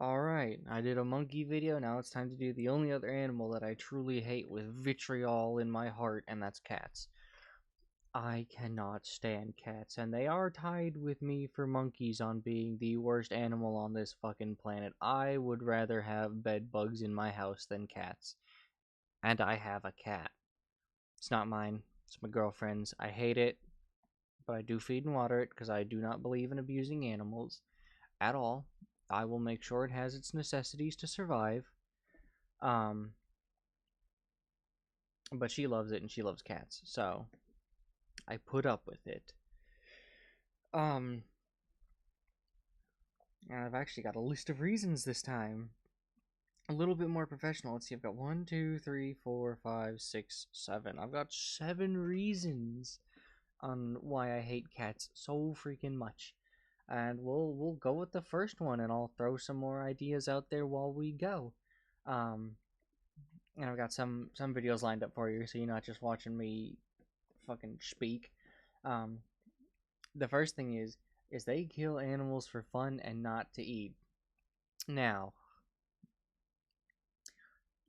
Alright, I did a monkey video, now it's time to do the only other animal that I truly hate with vitriol in my heart, and that's cats. I cannot stand cats, and they are tied with me for monkeys on being the worst animal on this fucking planet. I would rather have bed bugs in my house than cats. And I have a cat. It's not mine, it's my girlfriend's. I hate it, but I do feed and water it because I do not believe in abusing animals at all. I will make sure it has its necessities to survive. Um, but she loves it and she loves cats, so I put up with it. Um, and I've actually got a list of reasons this time. A little bit more professional. Let's see, I've got 1, 2, 3, 4, 5, 6, 7. I've got 7 reasons on why I hate cats so freaking much. And we'll go with the first one, and I'll throw some more ideas out there while we go. Um, and I've got some videos lined up for you, so you're not just watching me fucking speak. Um, the first thing is they kill animals for fun and not to eat. Now,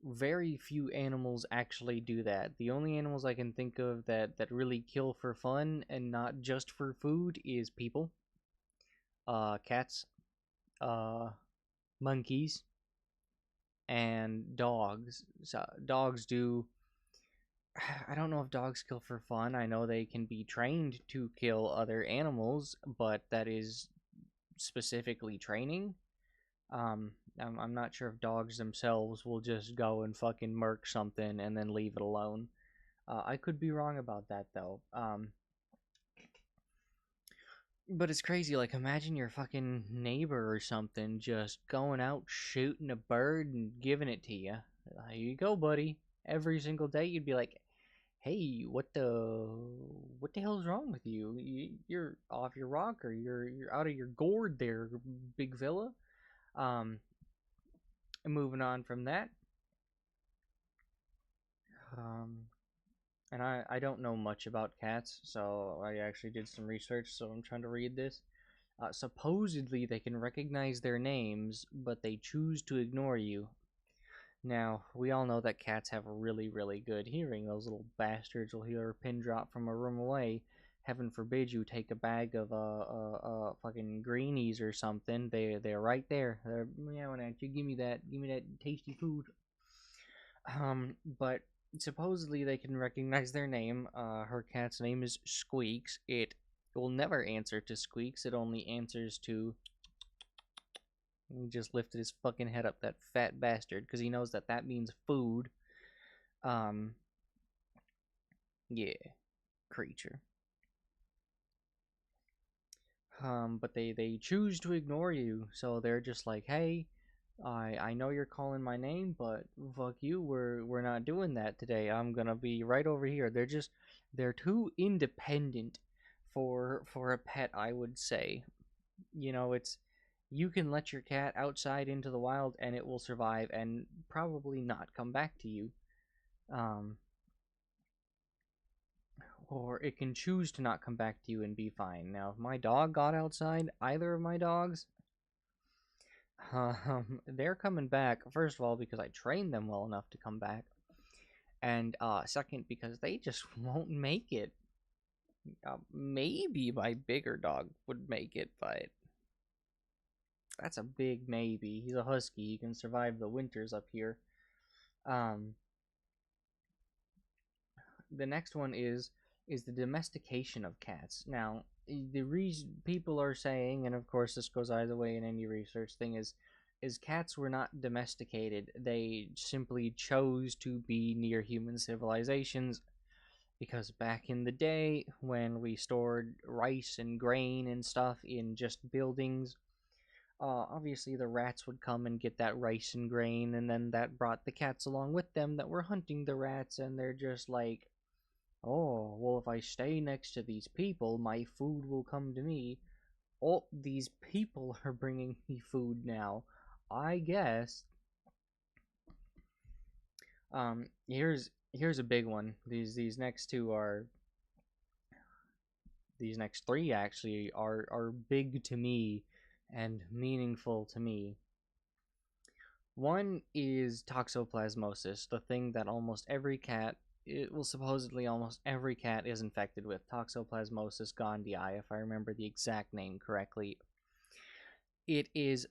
very few animals actually do that. The only animals I can think of that really kill for fun and not just for food is people, cats, uh, monkeys, and dogs. So dogs do. I don't know if dogs kill for fun. I know they can be trained to kill other animals, but that is specifically training. I'm not sure if dogs themselves will just go and fucking murk something and then leave it alone. I could be wrong about that though. But it's crazy. Like, imagine your fucking neighbor or something just going out shooting a bird and giving it to you. Here you go, buddy. Every single day, you'd be like, "Hey, what the hell's wrong with you? You're off your rocker. You're out of your gourd there, big fella." Um, moving on from that, um, and I don't know much about cats, so I actually did some research. So I'm trying to read this. Supposedly, they can recognize their names, but they choose to ignore you. Now, we all know that cats have really, really good hearing. Those little bastards will hear a pin drop from a room away. Heaven forbid you take a bag of fucking greenies or something. They're right there. They're meowing at you. Give me that tasty food. But supposedly they can recognize their name. Her cat's name is Squeaks. It will never answer to Squeaks. It only answers to. He just lifted his fucking head up, that fat bastard, because he knows that that means food. Um, yeah, creature. But they choose to ignore you, so they're just like, hey, I know you're calling my name, but fuck you, we're not doing that today. I'm gonna be right over here. They're too independent for a pet, I would say. You know, it's you can let your cat outside into the wild and it will survive and probably not come back to you. Um, or it can choose to not come back to you and be fine. Now, if my dog got outside, either of my dogs, they're coming back. First of all, because I trained them well enough to come back, and second, because they just won't make it. Maybe my bigger dog would make it, but that's a big maybe. He's a husky. He can survive the winters up here. Um, the next one is the domestication of cats. Now, the reason people are saying, and of course this goes either way in any research thing, is cats were not domesticated. They simply chose to be near human civilizations because back in the day when we stored rice and grain and stuff in just buildings, obviously the rats would come and get that rice and grain, and then that brought the cats along with them that were hunting the rats, and they're just like, oh, well, if I stay next to these people, my food will come to me. Oh, these people are bringing me food now. I guess. Here's a big one. These next two are these next three actually are big to me and meaningful to me. One is toxoplasmosis, the thing that almost every cat, supposedly almost every cat is infected with. Toxoplasmosis gondii, if I remember the exact name correctly. It is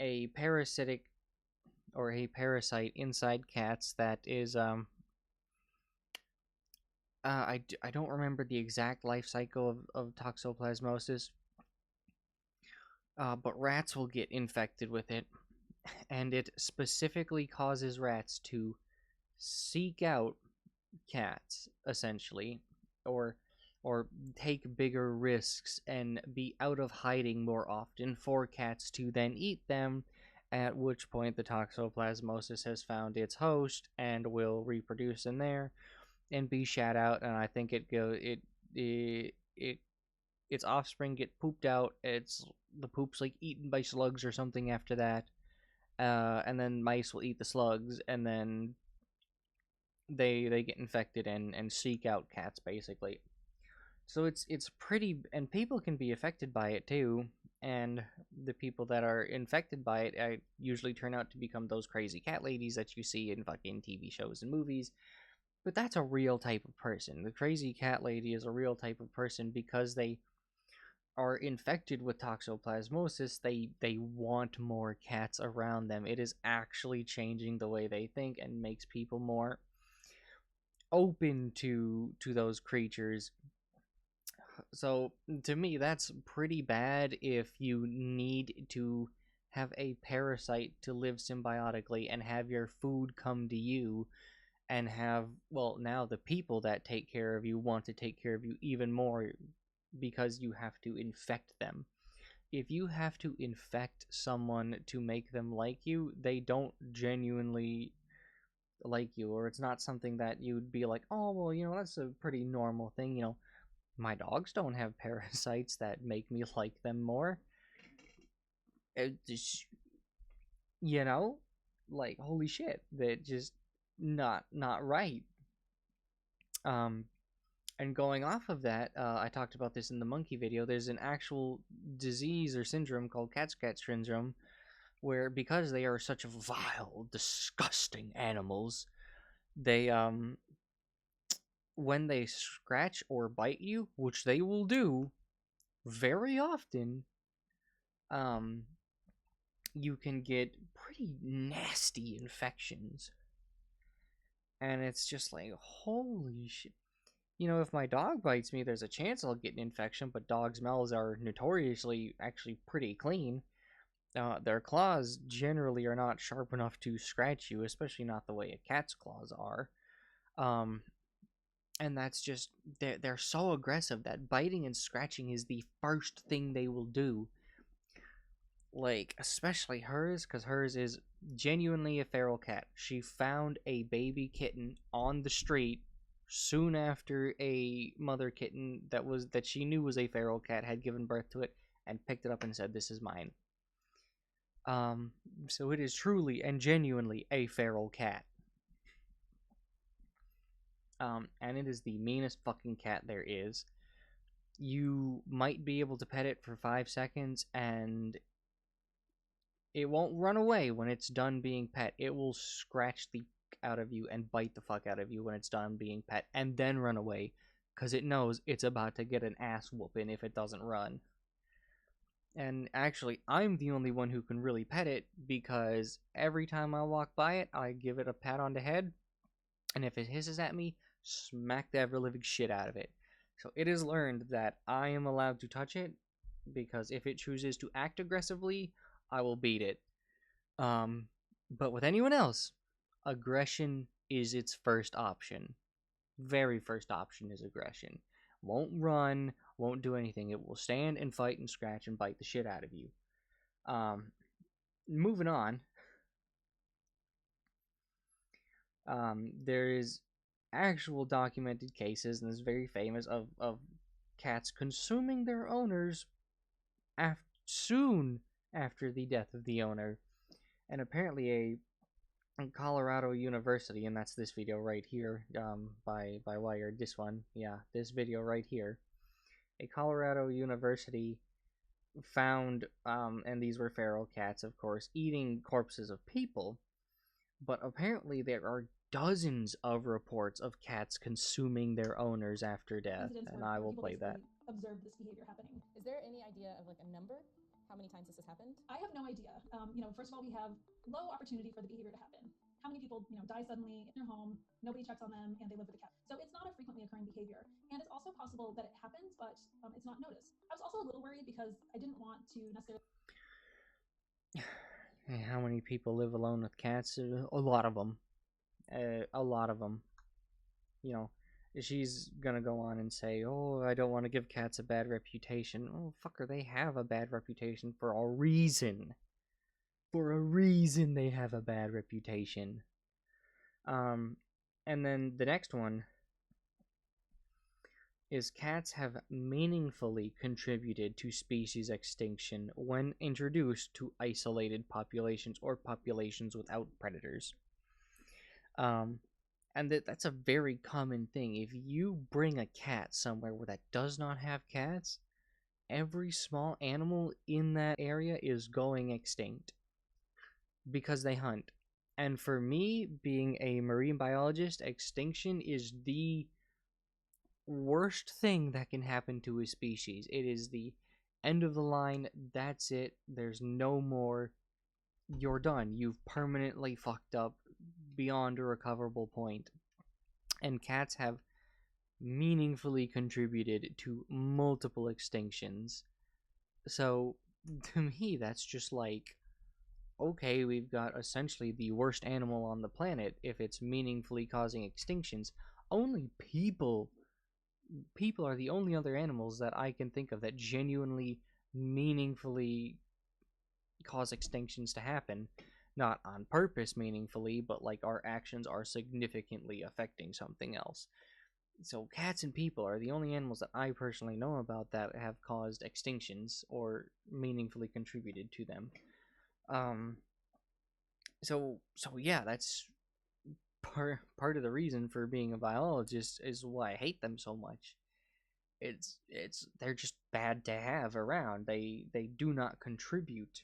a parasitic or a parasite inside cats that is I don't remember the exact life cycle of toxoplasmosis, but rats will get infected with it, and it specifically causes rats to seek out cats, essentially, or or take bigger risks and be out of hiding more often for cats to then eat them, at which point the toxoplasmosis has found its host and will reproduce in there and be shat out, and I think it its offspring get pooped out. It's the poop's like eaten by slugs or something after that, and then mice will eat the slugs, and then they get infected and seek out cats basically. So it's pretty, and people can be affected by it too. And the people that are infected by it usually turn out to become those crazy cat ladies that you see in fucking TV shows and movies. But that's a real type of person. The crazy cat lady is a real type of person because they are infected with toxoplasmosis. They want more cats around them. It is actually changing the way they think and makes people more open to those creatures. So to me, that's pretty bad if you need to have a parasite to live symbiotically and have your food come to you, and have, well, now the people that take care of you want to take care of you even more because you have to infect them. If you have to infect someone to make them like you, they don't genuinely like you, or it's not something that you'd be like, oh, well, that's a pretty normal thing. My dogs don't have parasites that make me like them more. It just, you know, like, holy shit, that just not right. Um, and going off of that, I talked about this in the monkey video. There's an actual disease or syndrome called cat scratch syndrome, where because they are such vile, disgusting animals, they when they scratch or bite you, which they will do very often, um, you can get pretty nasty infections. And it's just like, holy shit. If my dog bites me, there's a chance I'll get an infection, but dogs' mouths are notoriously actually pretty clean. Their claws generally are not sharp enough to scratch you, especially not the way a cat's claws are. Um, and that's just, they're so aggressive that biting and scratching is the first thing they will do. Like, especially hers, because hers is genuinely a feral cat. She found a baby kitten on the street soon after a mother kitten that she knew was a feral cat had given birth to it, and picked it up and said, "This is mine." Um, so it is truly and genuinely a feral cat. And it is the meanest fucking cat there is. You might be able to pet it for 5 seconds, and it won't run away when it's done being pet. It will scratch the out of you and bite the fuck out of you when it's done being pet, and then run away, because it knows it's about to get an ass whooping if it doesn't run. And actually, I'm the only one who can really pet it, because every time I walk by it, I give it a pat on the head, and if it hisses at me, smack the ever living shit out of it. So it has learned that I am allowed to touch it, because if it chooses to act aggressively, I will beat it. But with anyone else, aggression is its first option. Very first option is aggression. Won't run, won't do anything. It will stand and fight and scratch and bite the shit out of you. Moving on. There is actual documented cases, and it's very famous, of cats consuming their owners soon after the death of the owner. And apparently a Colorado University, and that's this video right here, by Wired, this one, yeah, this video right here. A Colorado University found, and these were feral cats, of course, eating corpses of people. But apparently, there are dozens of reports of cats consuming their owners after death, and I will play that. Observed this behavior happening. Is there any idea of like a number? How many times this has happened? I have no idea. First of all, we have low opportunity for the behavior to happen. How many people, die suddenly in their home, nobody checks on them, and they live with a cat. So it's not a frequently occurring behavior. And it's also possible that it happens, but it's not noticed. I was also a little worried because I didn't want to necessarily. How many people live alone with cats? A lot of them. A lot of them. You know, she's gonna go on and say, "Oh, I don't want to give cats a bad reputation." Oh, fucker, they have a bad reputation for a reason. For a reason, they have a bad reputation. Um, and then the next one is cats have meaningfully contributed to species extinction when introduced to isolated populations or populations without predators. Um, and that's a very common thing. If you bring a cat somewhere where that does not have cats, every small animal in that area is going extinct because they hunt. And for me, being a marine biologist, extinction is the worst thing that can happen to a species. It is the end of the line. That's it. There's no more. You're done. You've permanently fucked up beyond a recoverable point. And cats have meaningfully contributed to multiple extinctions. So, to me, that's just like, okay, we've got essentially the worst animal on the planet if it's meaningfully causing extinctions. Only people are the only other animals that I can think of that genuinely meaningfully cause extinctions to happen. Not on purpose meaningfully, but like our actions are significantly affecting something else. So cats and people are the only animals that I personally know about that have caused extinctions or meaningfully contributed to them. Um, so yeah, that's part of the reason for being a biologist is why I hate them so much. It's they're just bad to have around. They do not contribute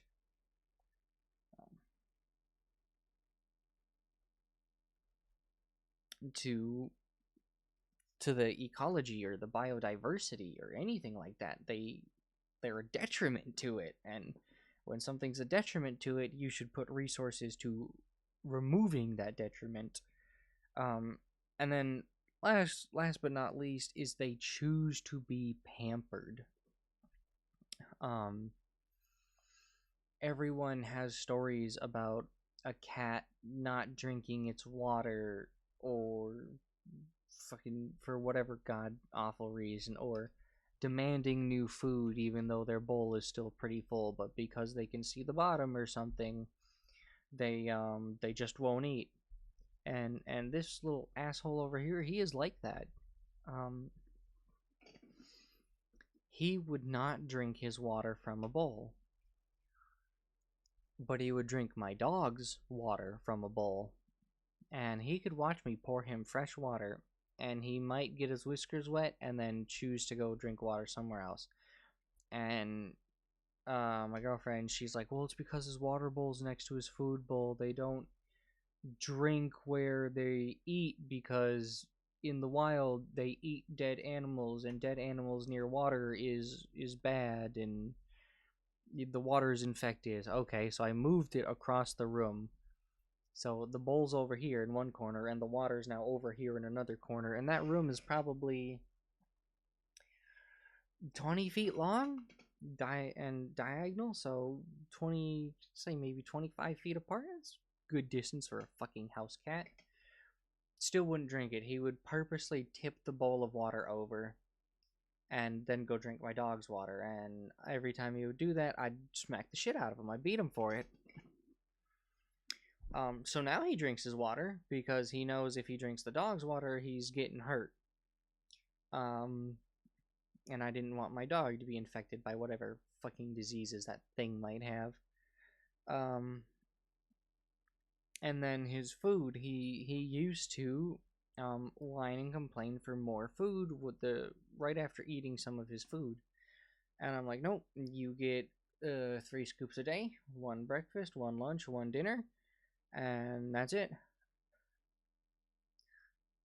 to the ecology or the biodiversity or anything like that. They're a detriment to it, and when something's a detriment to it, you should put resources to removing that detriment. Um, and then last but not least is they choose to be pampered. Um, Everyone has stories about a cat not drinking its water or fucking for whatever god awful reason or demanding new food even though their bowl is still pretty full, but because they can see the bottom or something, they just won't eat. And this little asshole over here, he is like that. um he would not drink his water from a bowl, but he would drink my dog's water from a bowl, and he could watch me pour him fresh water, and he might get his whiskers wet and then choose to go drink water somewhere else. And my girlfriend, she's like, well, it's because his water bowl's next to his food bowl. They don't drink where they eat because in the wild they eat dead animals, and dead animals near water is bad, and the water is infected. Okay, so I moved it across the room. So the bowl's over here in one corner, and the water's now over here in another corner, and that room is probably 20 feet long and diagonal, so 20, say maybe 25 feet apart. It's good distance for a fucking house cat. Still wouldn't drink it. He would purposely tip the bowl of water over and then go drink my dog's water, and every time he would do that, I'd smack the shit out of him. I'd beat him for it. So now he drinks his water because he knows if he drinks the dog's water, he's getting hurt. Um, and I didn't want my dog to be infected by whatever fucking diseases that thing might have. Um, and then his food, he used to whine and complain for more food with the right after eating some of his food, And I'm like, nope, you get 3 scoops a day, one breakfast, one lunch, one dinner, and that's it.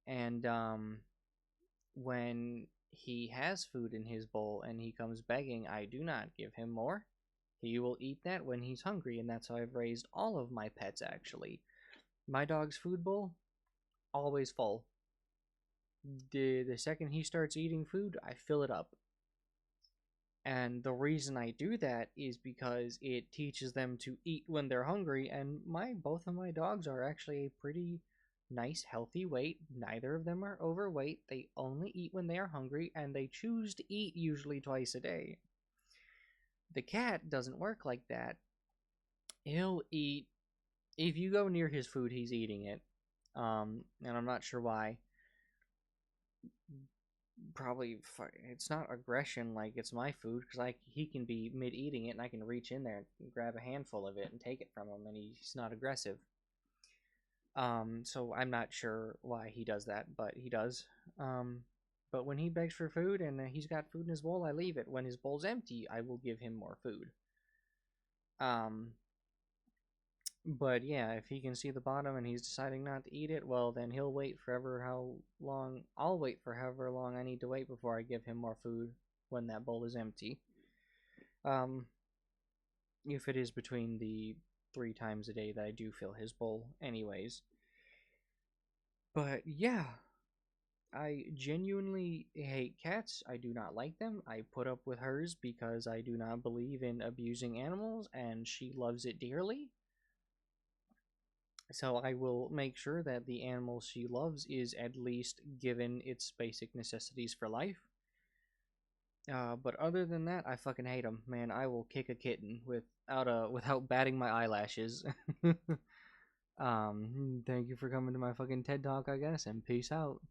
And when he has food in his bowl and he comes begging, I do not give him more. He will eat that when he's hungry, and that's how I've raised all of my pets actually. My dog's food bowl, always full. The second he starts eating food, I fill it up. And the reason I do that is because it teaches them to eat when they're hungry, and my both of my dogs are actually a pretty nice healthy weight. Neither of them are overweight. They only eat when they are hungry, and they choose to eat usually twice a day. The cat doesn't work like that. He'll eat if you go near his food, he's eating it. And I'm not sure why. Probably it's not aggression like it's my food, because he can be mid eating it and I can reach in there and grab a handful of it and take it from him, and he's not aggressive. So I'm not sure why he does that, but he does. Um, but when he begs for food and he's got food in his bowl, I leave it. When his bowl's empty, I will give him more food. Um, but yeah, if he can see the bottom and he's deciding not to eat it, well, then he'll wait forever how long. I'll wait for however long I need to wait before I give him more food when that bowl is empty. Um, if it is between the 3 times a day that I do fill his bowl, anyways. But yeah, I genuinely hate cats. I do not like them. I put up with hers because I do not believe in abusing animals, and she loves it dearly. So I will make sure that the animal she loves is at least given its basic necessities for life. But other than that, I fucking hate them, man. I will kick a kitten without batting my eyelashes. Thank you for coming to my fucking TED talk, I guess, and peace out.